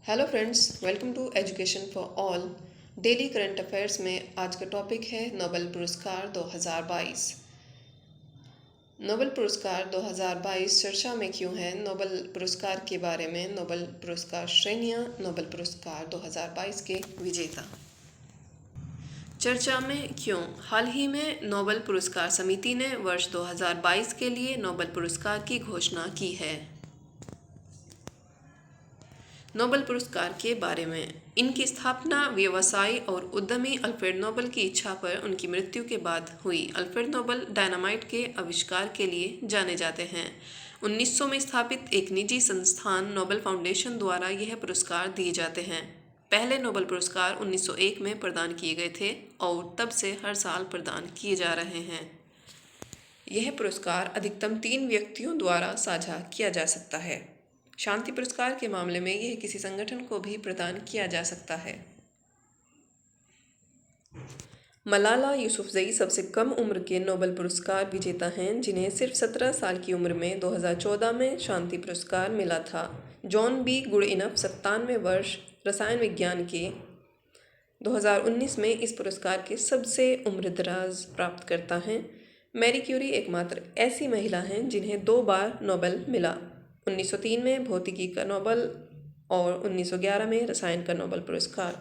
Hello friends, welcome to education for all. Daily current affairs में आज का topic है नोबेल पुरस्कार 2022। नोबेल पुरस्कार 2022 चर्चा में क्यों है? नोबेल पुरस्कार के बारे में, नोबेल पुरस्कार श्रेणियां, नोबेल पुरस्कार 2022 के विजेता। चर्चा में क्यों? हाल ही में नोबेल पुरस्कार समिति ने वर्ष 2022 के लिए नोबेल पुरस्कार की घोषणा की है। नोबेल पुरस्कार के बारे में, इनकी स्थापना व्यवसायी और उद्यमी अल्फ्रेड नोबेल की इच्छा पर उनकी मृत्यु के बाद हुई। अल्फ्रेड नोबेल डायनामाइट के आविष्कार के लिए जाने जाते हैं। 1900 में स्थापित एक निजी संस्थान नोबेल फाउंडेशन द्वारा यह पुरस्कार दिए जाते हैं। पहले नोबेल पुरस्कार 1901 में प्रदान किए गए थे और तब से हर साल प्रदान किए जा रहे हैं। यह पुरस्कार अधिकतम 3 व्यक्तियों द्वारा साझा किया जा सकता है। शांति पुरस्कार के मामले में यह किसी संगठन को भी प्रदान किया जा सकता है। मलाला यूसुफजई सबसे कम उम्र के नोबेल पुरस्कार विजेता हैं, जिन्हें सिर्फ 17 साल की उम्र में 2014 में शांति पुरस्कार मिला था। जॉन बी गुडइनफ 97 वर्ष, रसायन विज्ञान के 2019 में इस पुरस्कार के सबसे उम्रदराज प्राप्तकर्ता हैं। मैरी क्यूरी एकमात्र ऐसी महिला हैं जिन्हें 2 बार नोबेल मिला। 1903 में भौतिकी का नोबेल और 1911 में रसायन का नोबेल पुरस्कार।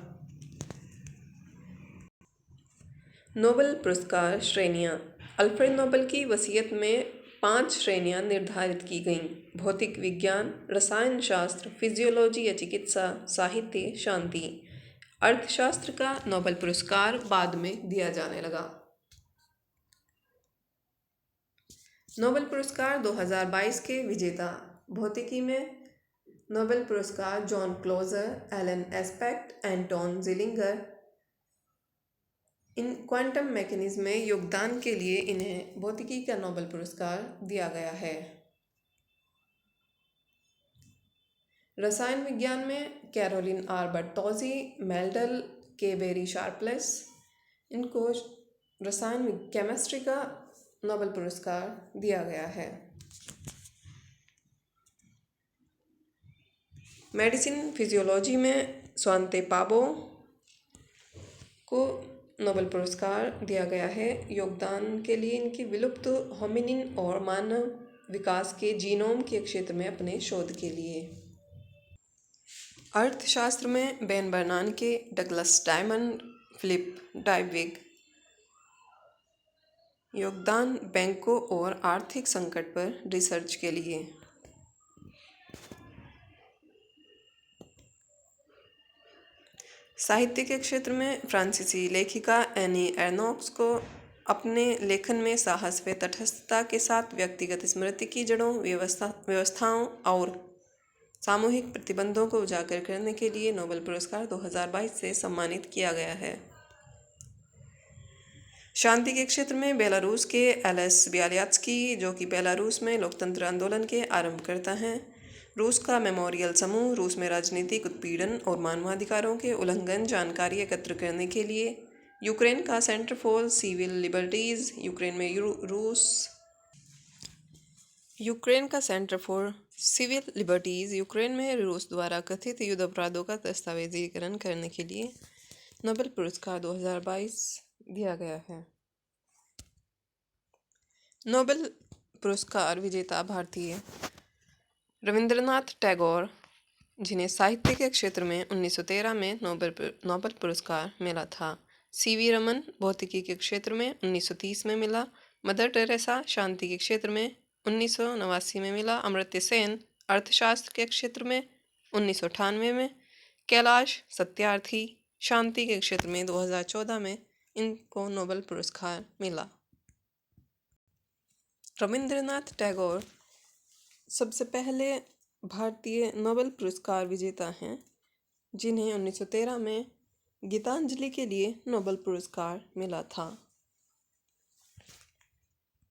नोबेल पुरस्कार श्रेणियां। अल्फ्रेड नोबेल की वसीयत में 5 श्रेणियां निर्धारित की गईं: भौतिक विज्ञान, रसायन शास्त्र, फिजियोलॉजी या चिकित्सा, साहित्य, शांति। अर्थशास्त्र का नोबेल पुरस्कार बाद में दिया जाने लगा। नोबेल पुरस्कार 2022 के विजेता। भौतिकी में नोबेल पुरस्कार John Clauser, Alain Aspect, Anton Zeilinger. इन क्वांटम मैकेनिज्म में योगदान के लिए इन्हें भौतिकी का नोबेल पुरस्कार दिया गया है। रसायन विज्ञान में कैरोलिन आर बर्टोजी, मेल्डल के बेरी शार्पलेस। इनको रसायन केमिस्ट्री का नोबेल पुरस्कार दिया गया है। मेडिसिन फिजियोलॉजी में स्वांते पाबो को नोबेल पुरस्कार दिया गया है, योगदान के लिए इनकी विलुप्त होमिनिन और मानव विकास के जीनोम के क्षेत्र में अपने शोध के लिए। अर्थशास्त्र में बेन बर्नान के डगलस डायमंड, फिलिप डाइविग। योगदान बैंकों और आर्थिक संकट पर रिसर्च के लिए। साहित्य के क्षेत्र में फ्रांसीसी लेखिका एनी एर्नोक्स को अपने लेखन में साहस व तटस्थता के साथ व्यक्तिगत स्मृति की जड़ों, व्यवस्थाओं और सामूहिक प्रतिबंधों को उजागर करने के लिए नोबेल पुरस्कार 2022 से सम्मानित किया गया है। शांति के क्षेत्र में बेलारूस के एलेस बियालियात्स्की, जो कि बेलारूस में लोकतंत्र आंदोलन के आरंभकर्ता हैं। रूस का मेमोरियल समूह रूस में राजनीतिक उत्पीड़न और मानवाधिकारों के उल्लंघन जानकारी एकत्र करने के लिए। यूक्रेन का Centre for Civil Liberties, Ukraine में रूस द्वारा कथित युद्ध अपराधों का दस्तावेजीकरण करने के लिए नोबेल पुरस्कार 2022 दिया गया है। नोबेल पुरस्कार विजेता भारतीय। रविंद्रनाथ टैगोर, जिन्हें साहित्य के क्षेत्र में 1913 में नोबेल पुरस्कार मिला था। सीवी रमन, भौतिकी के क्षेत्र में 1930 में मिला। मदर टेरेसा, शांति के क्षेत्र में 1989 में मिला। अमर्त्य सेन, अर्थशास्त्र के क्षेत्र में 1998 में। कैलाश सत्यार्थी, शांति के क्षेत्र में 2014 में इनको नोबेल पुरस्कार मिला। रविंद्रनाथ टैगोर सबसे पहले भारतीय नोबेल पुरस्कार विजेता हैं, जिन्हें 1913 में गीतांजलि के लिए नोबेल पुरस्कार मिला था।